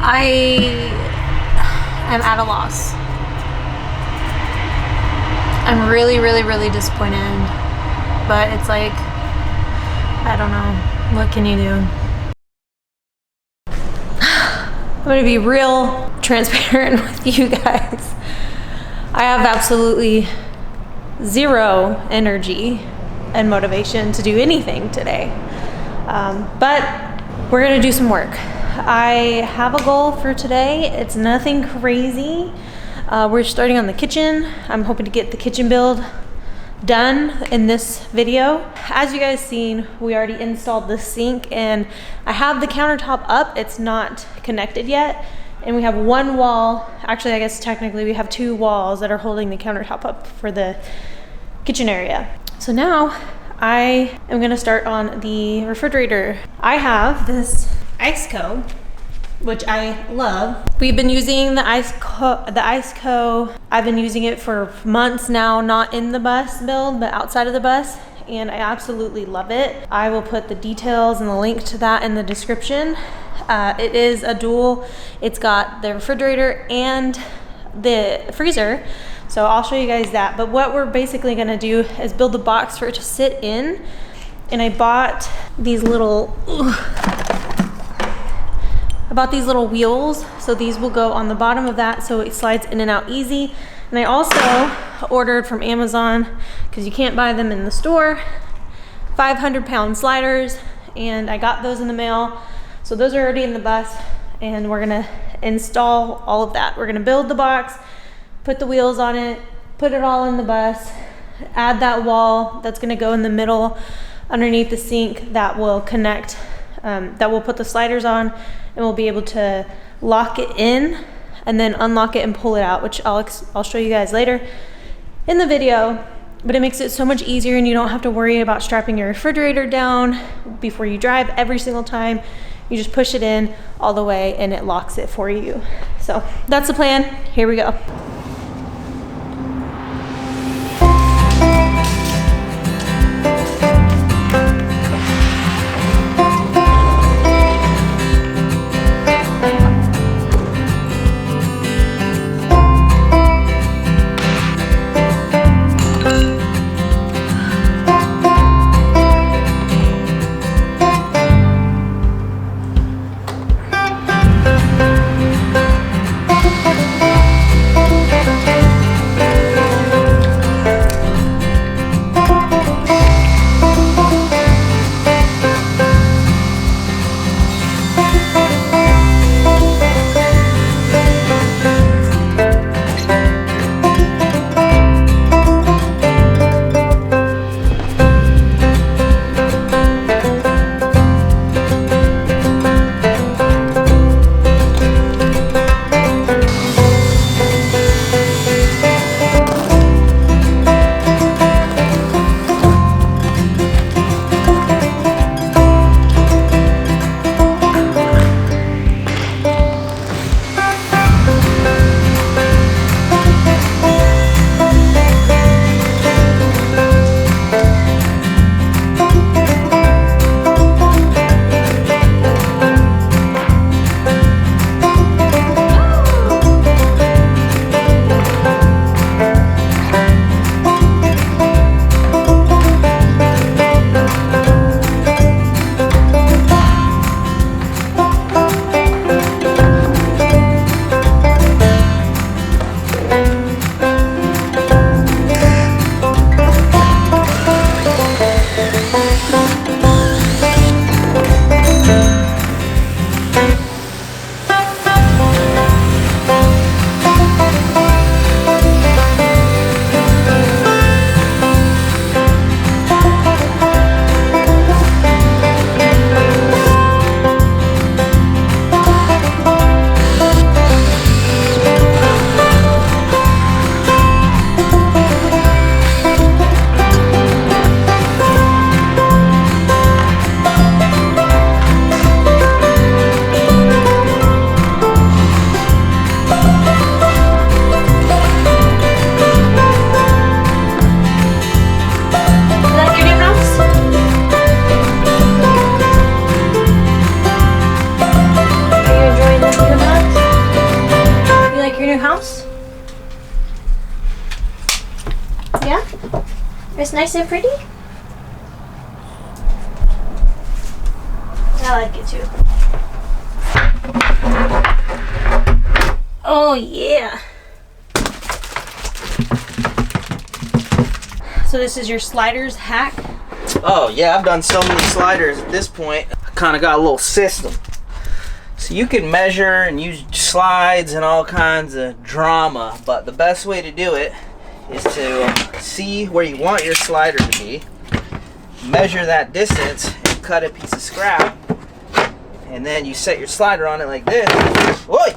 I am at a loss. I'm really, really, really disappointed. But it's like, I don't know. What can you do? I'm gonna be real transparent with you guys. I have absolutely zero energy and motivation to do anything today. But we're gonna do some work. I have a goal for today. It's nothing crazy. We're starting on the kitchen. I'm hoping to get the kitchen build done in this video. As you guys seen, we already installed the sink and I have the countertop up. It's not connected yet. And we have one wall, actually I guess technically we have two walls that are holding the countertop up for the kitchen area. So now I am gonna start on the refrigerator. I have this ice co, which I love. We've been using the ice co. I've been using it for months now, not in the bus build, but outside of the bus, and I absolutely love it. I will put the details and the link to that in the description. It is a dual. It's got the refrigerator and the freezer, so I'll show you guys that. But what we're basically gonna do is build the box for it to sit in, and I bought these little wheels, so these will go on the bottom of that so it slides in and out easy. And I also ordered from Amazon, because you can't buy them in the store, 500-pound sliders, and I got those in the mail. So those are already in the bus, and we're gonna install all of that. We're gonna build the box, put the wheels on it, put it all in the bus, add that wall that's gonna go in the middle underneath the sink that will connect, that we'll put the sliders on, and we'll be able to lock it in and then unlock it and pull it out, which I'll show you guys later in the video. But it makes it so much easier, and you don't have to worry about strapping your refrigerator down before you drive every single time. You just push it in all the way and it locks it for you. So that's the plan. Here we go. It's nice and pretty. I like it too. Oh yeah. So this is your sliders hack? Oh yeah, I've done so many sliders at this point. I kind of got a little system. So you can measure and use slides and all kinds of drama, but the best way to do it is to see where you want your slider to be, measure that distance, and cut a piece of scrap, and then you set your slider on it like this. Oi!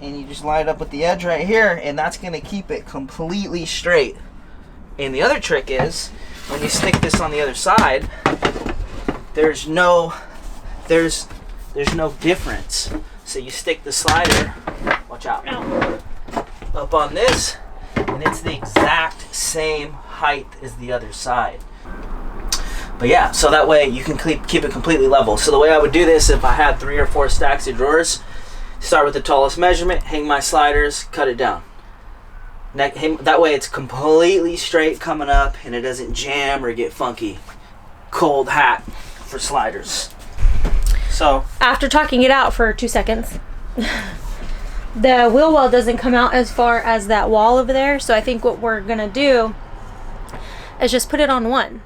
And you just line it up with the edge right here, and that's going to keep it completely straight. And the other trick is, when you stick this on the other side, there's no difference. So you stick the slider, watch out, up on this, and it's the exact same height as the other side. But yeah, so that way you can keep it completely level. So the way I would do this, if I had 3 or 4 stacks of drawers, start with the tallest measurement, hang my sliders, cut it down. That way it's completely straight coming up and it doesn't jam or get funky. Cold hat for sliders. So after talking it out for 2 seconds, the wheel well doesn't come out as far as that wall over there. So I think what we're gonna do is just put it on one.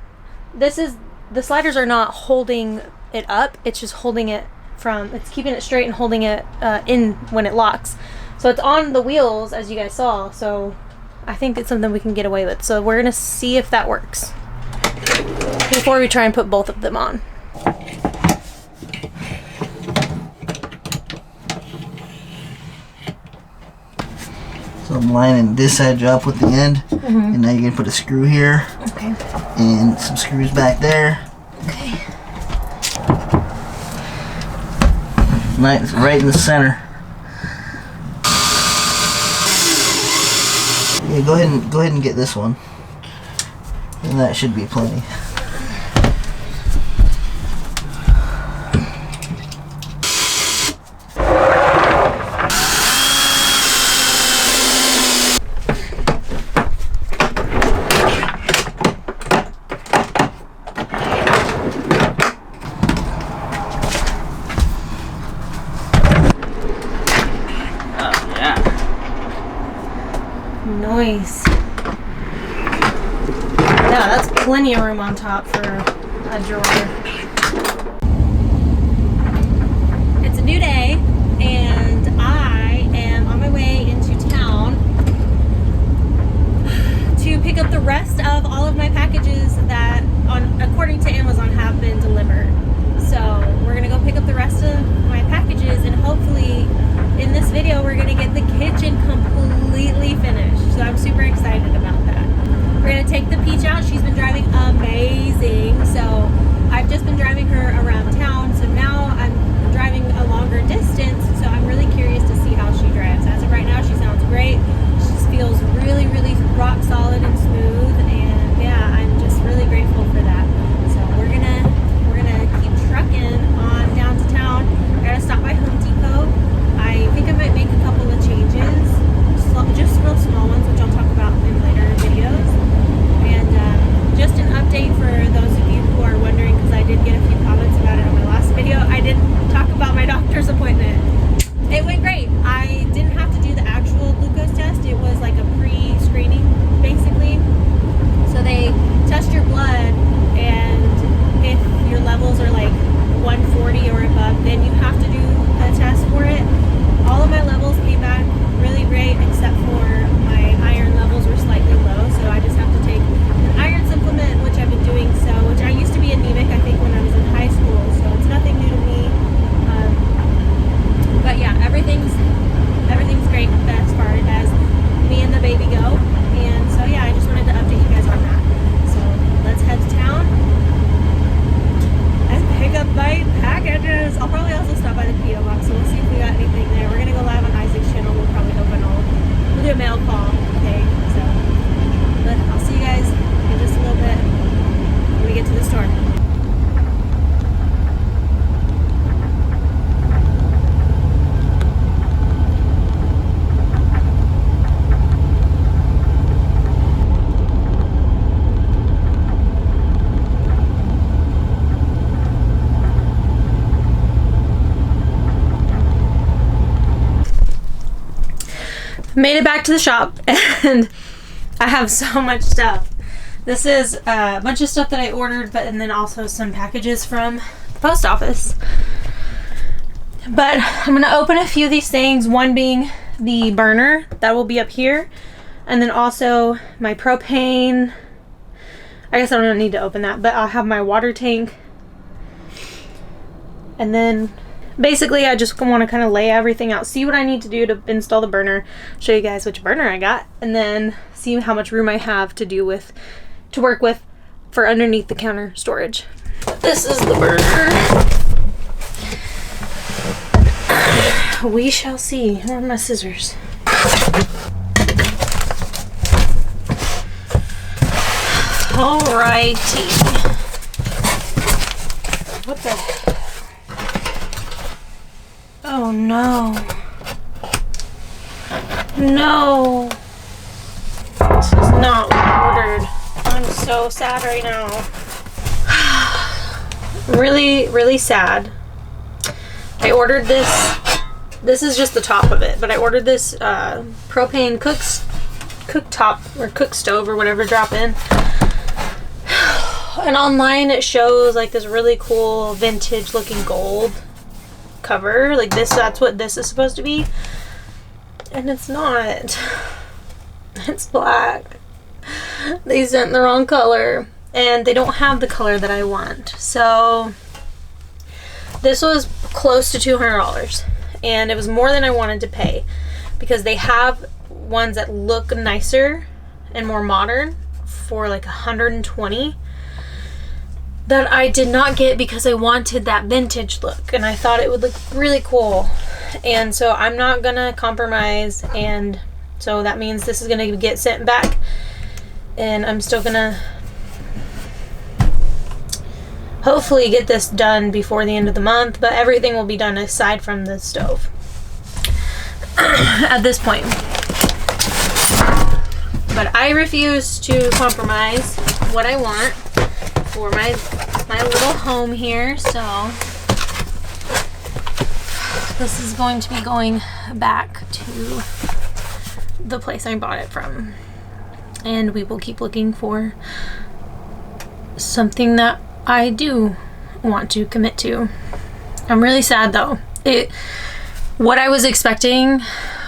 The sliders are not holding it up. It's just holding it it's keeping it straight and holding it in when it locks. So it's on the wheels, as you guys saw. So I think it's something we can get away with. So we're gonna see if that works before we try and put both of them on. So I'm lining this edge up with the end, and now you're gonna put a screw here, okay, and some screws back there. Okay. Right in the center. Yeah, go ahead and get this one, and that should be plenty. Nice. Yeah, that's plenty of room on top for a drawer. It's a new day, and I am on my way into town to pick up the rest of all of my packages that, according to Amazon, have been delivered. So we're gonna go pick up the rest of my packages, and hopefully in this video we're gonna get the kitchen completely finished. So I'm super excited about that. We're gonna take the Peach out. She's been driving amazing. So I've just been driving Made it back to the shop and I have so much stuff. This is a bunch of stuff that I ordered, and then also some packages from the post office. But I'm gonna open a few of these things, one being the burner that will be up here, and then also my propane. I guess I don't need to open that, but I'll have my water tank. And then basically I just want to kind of lay everything out, see what I need to do to install the burner, show you guys which burner I got, and then see how much room I have to work with for underneath the counter storage. This is the burner. We shall see. Where are my scissors? Alrighty. What the heck? Oh no. No. This is not what I ordered. I'm so sad right now. Really, really sad. I ordered this. This is just the top of it, but I ordered this propane cooktop or cook stove or whatever drop-in. And online it shows like this really cool vintage looking gold cover. Like this, that's what this is supposed to be. And it's not. It's black. They sent the wrong color. And they don't have the color that I want. So this was close to $200. And it was more than I wanted to pay. Because they have ones that look nicer and more modern for like $120. That I did not get because I wanted that vintage look and I thought it would look really cool. And so I'm not gonna compromise, and so that means this is gonna get sent back, and I'm still gonna hopefully get this done before the end of the month, but everything will be done aside from the stove at this point. But I refuse to compromise what I want for my little home here, so this is going to be going back to the place I bought it from, and we will keep looking for something that I do want to commit to. I'm really sad though. What I was expecting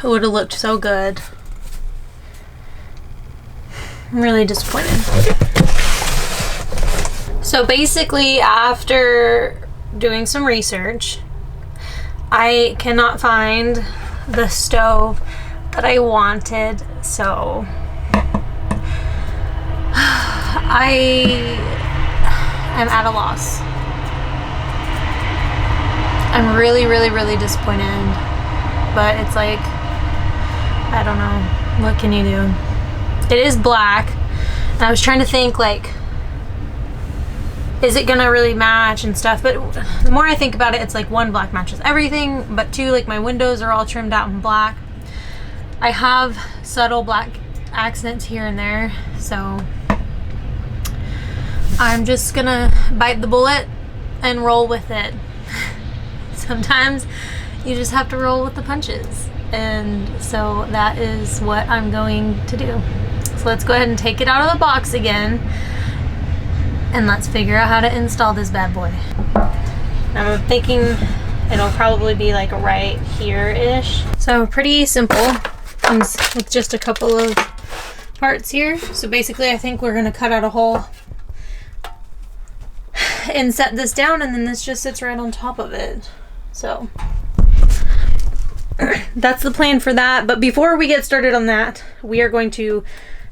would have looked so good. I'm really disappointed. So basically, after doing some research, I cannot find the stove that I wanted, so I am at a loss. I'm really, really, really disappointed, but it's like, I don't know, what can you do? It is black, and I was trying to think like, is it gonna really match and stuff, but the more I think about it, it's like, one, black matches everything, but two, like my windows are all trimmed out in black. I have subtle black accents here and there, so I'm just gonna bite the bullet and roll with it. Sometimes you just have to roll with the punches, and so that is what I'm going to do. So let's go ahead and take it out of the box again, and let's figure out how to install this bad boy. I'm thinking it'll probably be like right here-ish. So pretty simple, comes with just a couple of parts here. So basically I think we're gonna cut out a hole and set this down, and then this just sits right on top of it. So that's the plan for that. But before we get started on that, we are going to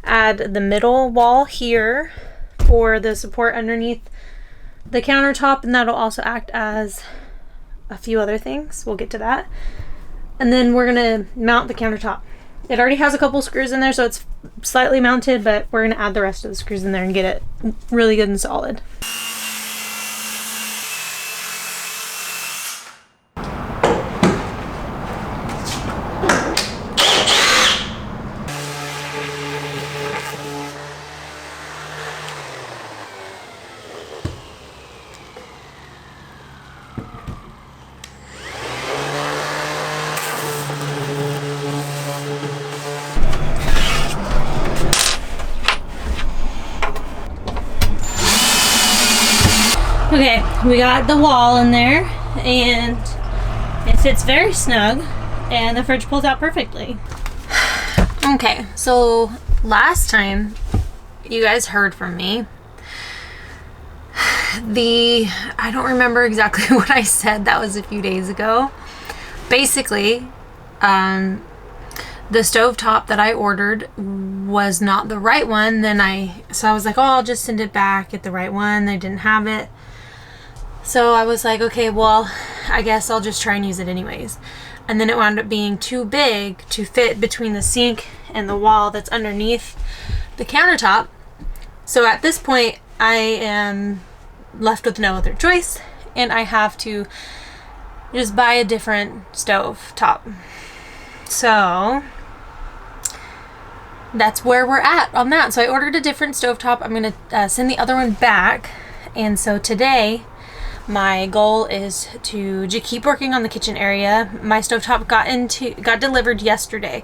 add the middle wall here for the support underneath the countertop, and that'll also act as a few other things. We'll get to that. And then we're gonna mount the countertop. It already has a couple screws in there, so it's slightly mounted, but we're gonna add the rest of the screws in there and get it really good and solid. we got the wall in there, and it fits very snug, and the fridge pulls out perfectly. Okay, so last time you guys heard from me, I don't remember exactly what I said. That was a few days ago. Basically, the stovetop that I ordered was not the right one. So I was like, oh, I'll just send it back, get the right one. They didn't have it. So I was like, okay, well, I guess I'll just try and use it anyways. And then it wound up being too big to fit between the sink and the wall that's underneath the countertop. So at this point, I am left with no other choice, and I have to just buy a different stove top. So that's where we're at on that. So I ordered a different stove top. I'm gonna send the other one back, and so today my goal is to keep working on the kitchen area. My stovetop got delivered yesterday,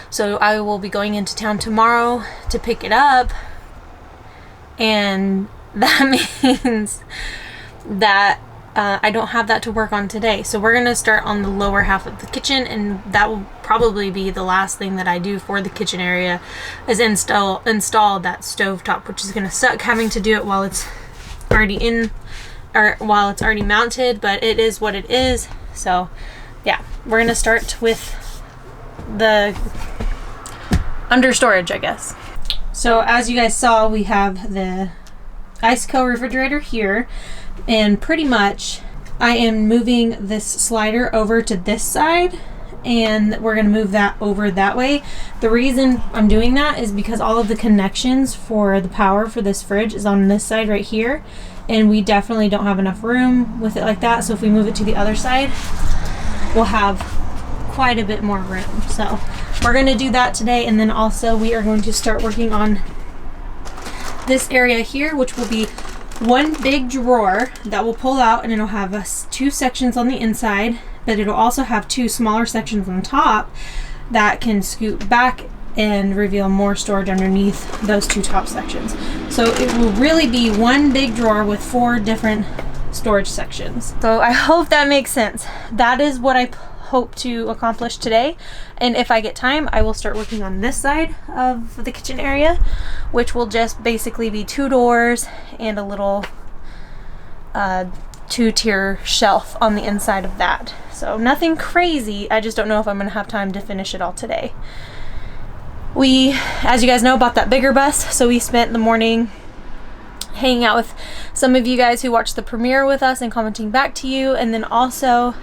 so I will be going into town tomorrow to pick it up, and that means that I don't have that to work on today. So we're gonna start on the lower half of the kitchen, and that will probably be the last thing that I do for the kitchen area, is install that stovetop, which is gonna suck having to do it while it's already mounted, but it is what it is. So yeah, we're gonna start with the under storage, I guess. So as you guys saw, we have the Iceco refrigerator here, and pretty much I am moving this slider over to this side, and we're gonna move that over that way. The reason I'm doing that is because all of the connections for the power for this fridge is on this side right here, and we definitely don't have enough room with it like that. So if we move it to the other side, we'll have quite a bit more room. So we're going to do that today, and then also we are going to start working on this area here, which will be one big drawer that will pull out, and it'll have two sections on the inside, but it'll also have two smaller sections on top that can scoot back and reveal more storage underneath those two top sections. So it will really be one big drawer with 4 different storage sections. So I hope that makes sense. That is what I hope to accomplish today. And if I get time, I will start working on this side of the kitchen area, which will just basically be 2 doors and a little 2-tier shelf on the inside of that. So nothing crazy. I just don't know if I'm gonna have time to finish it all today. We, as you guys know, bought that bigger bus, so we spent the morning hanging out with some of you guys who watched the premiere with us and commenting back to you, and then also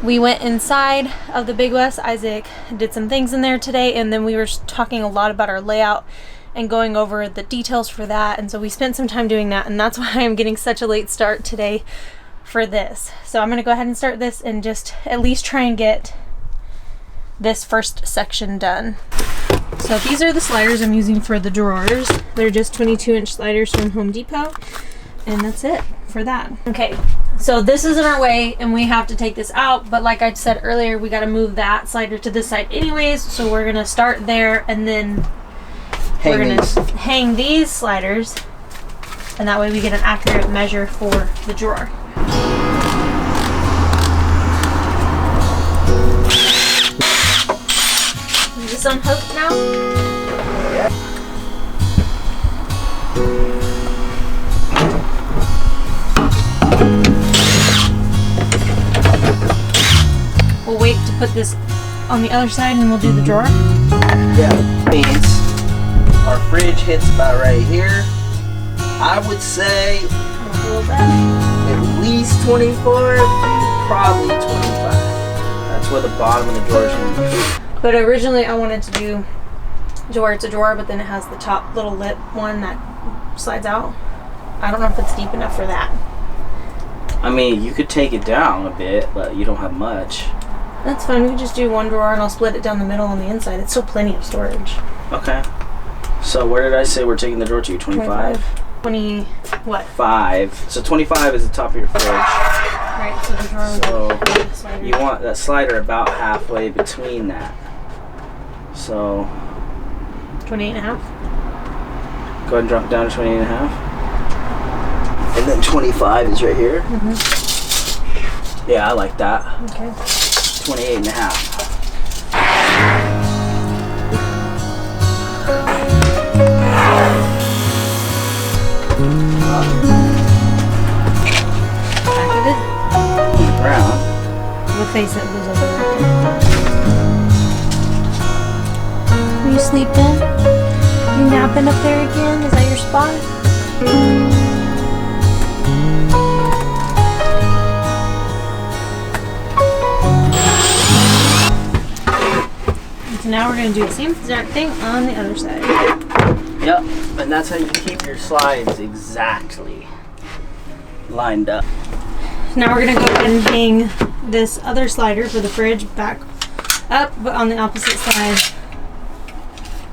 we went inside of the big bus. Isaac did some things in there today, and then we were talking a lot about our layout and going over the details for that, and so we spent some time doing that, and that's why I'm getting such a late start today for this. So I'm gonna go ahead and start this and just at least try and get this first section done. So these are the sliders I'm using for the drawers. They're just 22-inch sliders from Home Depot, and that's it for that. Okay, so this is in our way, and we have to take this out, but like I said earlier, we got to move that slider to this side anyways, so we're gonna start there, and then we're gonna hang these sliders, and that way we get an accurate measure for the drawer. Is this unhooked now? Yeah. We'll wait to put this on the other side, and we'll do the drawer. Yeah, means our fridge hits about right here. I would say at least 24, probably 25. That's where the bottom of the drawer is going to be. But originally I wanted to do to where it's a drawer, but then it has the top little lip one that slides out. I don't know if it's deep enough for that. I mean, you could take it down a bit, but you don't have much. That's fine. We can just do one drawer, and I'll split it down the middle on the inside. It's still plenty of storage. Okay. So where did I say we're taking the drawer to? 25? 20, what? 5. So 25 is the top of your fridge. Right, so the drawer would be the slider. You want that slider about halfway between that. So 28 and a half. Go ahead and drop it down to 28 and a half. And then 25 is right here. Yeah, I like that. Okay. 28 and a half. Back of it. Brown. What face it goes over there. Are you sleeping? You napping up there again? Is that your spot? So now we're going to do the same exact thing on the other side. Yep, and that's how you keep your slides exactly lined up. Now we're going to go ahead and hang this other slider for the fridge back up, but on the opposite side.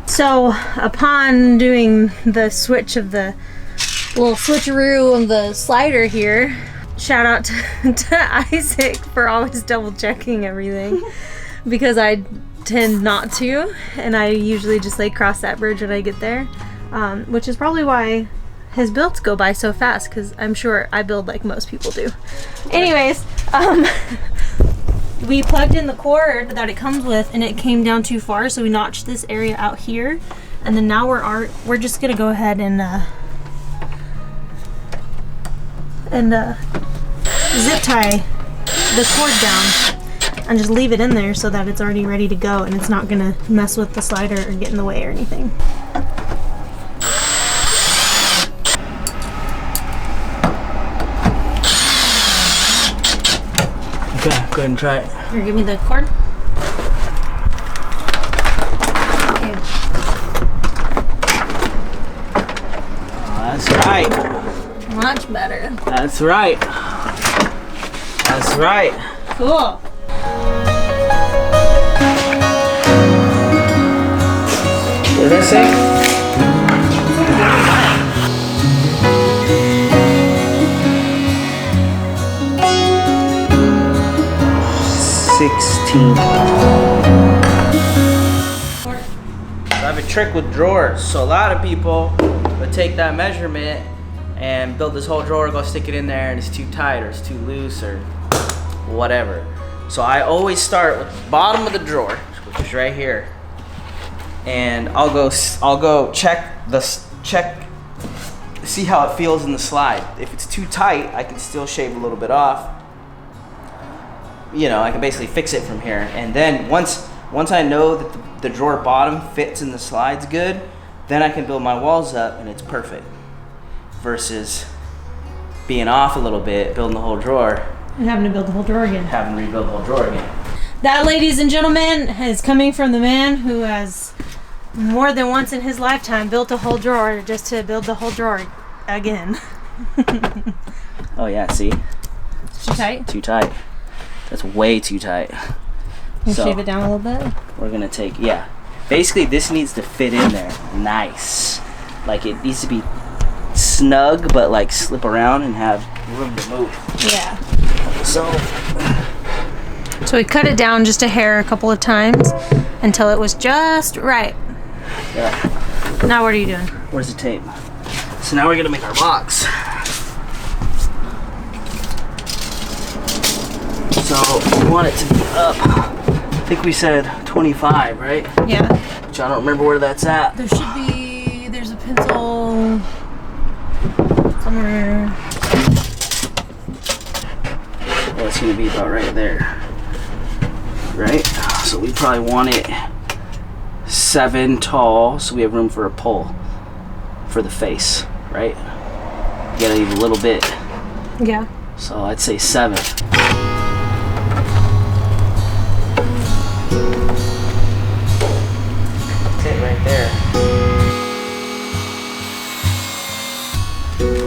So upon doing the switch of the little switcheroo of the slider here, shout out to Isaac for always double checking everything, because I tend not to, and I usually just like cross that bridge when I get there, which is probably why his builds go by so fast, because I'm sure I build like most people do. Anyways, we plugged in the cord that it comes with and it came down too far, so we notched this area out here, and then now we're just gonna go ahead and zip tie the cord down and just leave it in there so that it's already ready to go and it's not gonna mess with the slider or get in the way or anything. Okay, go ahead and try it. Here, give me the cord. Okay. Oh, that's right. Much better. That's right. That's right. Cool. What did I say? 16. So I have a trick with drawers. So a lot of people would take that measurement and build this whole drawer, go stick it in there, and it's too tight or it's too loose or whatever. So I always start with the bottom of the drawer, which is right here, and I'll go check, see how it feels in the slide. If it's too tight, I can still shave a little bit off. You know, I can basically fix it from here. And then once I know that the drawer bottom fits in the slides good, then I can build my walls up and it's perfect. Versus being off a little bit, building the whole drawer. And having to build the whole drawer again. Having to rebuild the whole drawer again. That, ladies and gentlemen, is coming from the man who has more than once in his lifetime built a whole drawer just to build the whole drawer again. Oh yeah, see? It's too tight? Too tight. That's way too tight. You shave it down a little bit? We're gonna take, yeah. Basically this needs to fit in there nice. Like it needs to be snug, but like slip around and have room to move. Yeah. So we cut it down just a hair a couple of times until it was just right. yeah. Now what are you doing? Where's the tape? So now we're gonna make our box. So we want it to be up. I think we said 25, right? Yeah. Which I don't remember where that's at. There's a pencil somewhere. Well, it's gonna be about right there. Right? So we probably want it 7 tall, so we have room for a pull for the face, right? You gotta leave a little bit. Yeah. So I'd say 7. That's it right there.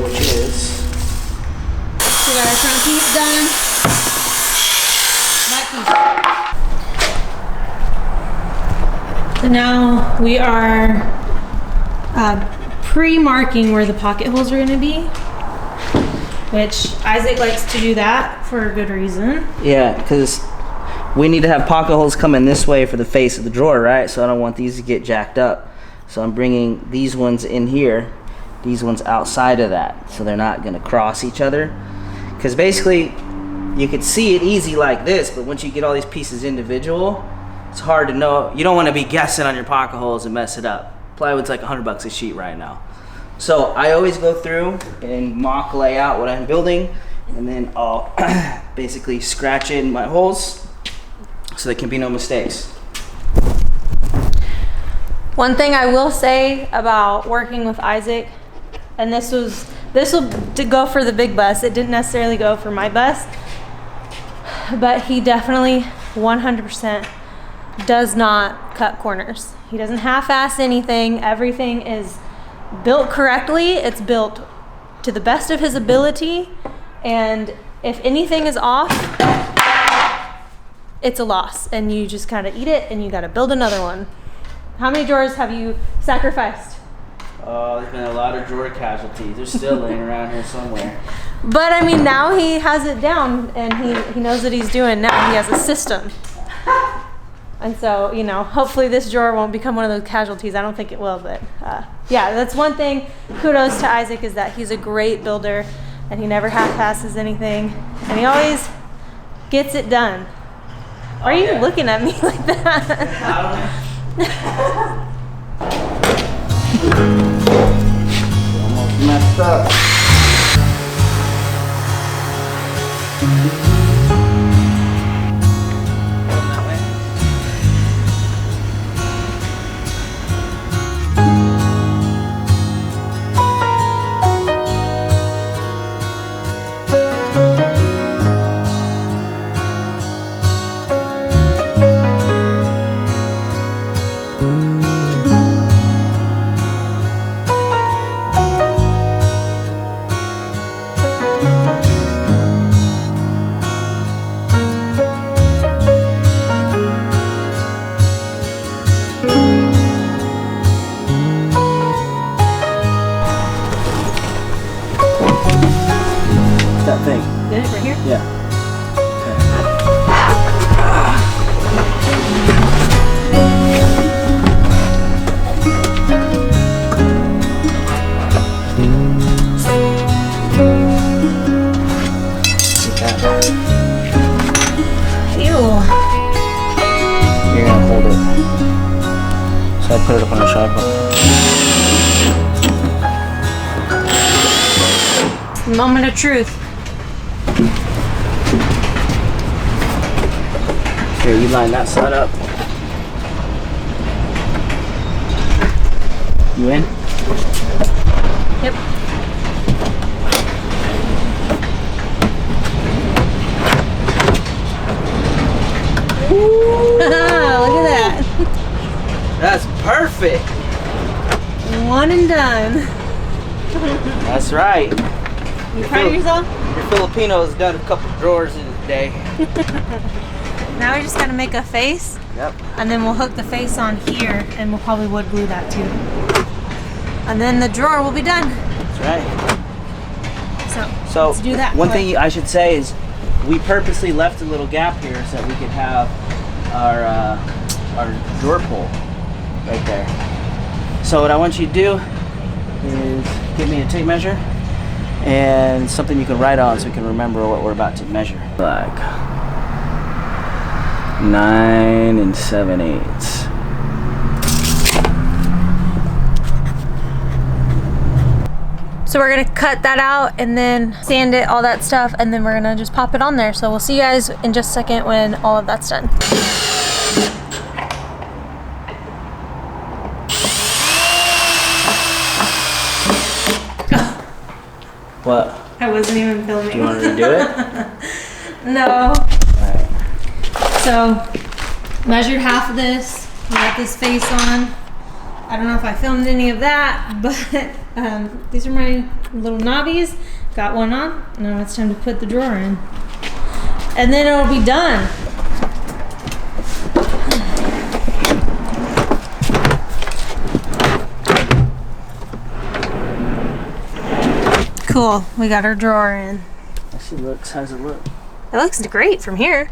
Which is... We got our front piece done. Back piece. So now we are pre-marking where the pocket holes are going to be, which Isaac likes to do that for a good reason. Yeah, because we need to have pocket holes coming this way for the face of the drawer, right? So I don't want these to get jacked up. So I'm bringing these ones in here, these ones outside of that, so they're not gonna cross each other. Because basically, you could see it easy like this, but once you get all these pieces individual, it's hard to know. You don't want to be guessing on your pocket holes and mess it up. Plywood's like $100 a sheet right now. So I always go through and mock lay out what I'm building, and then I'll basically scratch in my holes so there can be no mistakes. One thing I will say about working with Isaac, and this will go for the big bus. It didn't necessarily go for my bus, but he definitely 100% does not cut corners. He doesn't half-ass anything. Everything is built correctly. It's built to the best of his ability, and if anything is off, it's a loss, and you just kind of eat it, and you got to build another one. How many drawers have you sacrificed? Oh, there's been a lot of drawer casualties. They're still laying around here somewhere. But I mean, now he has it down, and he knows what he's doing now. He has a system. And so, you know, hopefully this drawer won't become one of those casualties. I don't think it will, but yeah, that's one thing. Kudos to Isaac is that he's a great builder, and he never half-passes anything, and he always gets it done. Why are you looking at me like that? Almost messed up. That thing. Did it right here? Yeah. You're gonna hold it. So I put it up on a tripod. Moment of truth. Here, you line that side up. You in? Yep. Look at that. That's perfect. One and done. That's right. You proud of yourself? Your Filipino's done a couple drawers in a day. Now we just gotta make a face. Yep. And then we'll hook the face on here, and we'll probably wood glue that too. And then the drawer will be done. That's right. So let's do that. One thing I should say is we purposely left a little gap here so that we could have our drawer pull right there. So what I want you to do is give me a tape measure and something you can write on so we can remember what we're about to measure. Like 9 7/8. So we're gonna cut that out and then sand it, all that stuff, and then we're gonna just pop it on there. So we'll see you guys in just a second when all of that's done. What? I wasn't even filming. Do you want to redo it? No. Alright. So, measured half of this, got this face on. I don't know if I filmed any of that, but these are my little knobbies. Got one on. Now it's time to put the drawer in. And then it'll be done. Cool, we got our drawer in. How does it look? It looks great from here.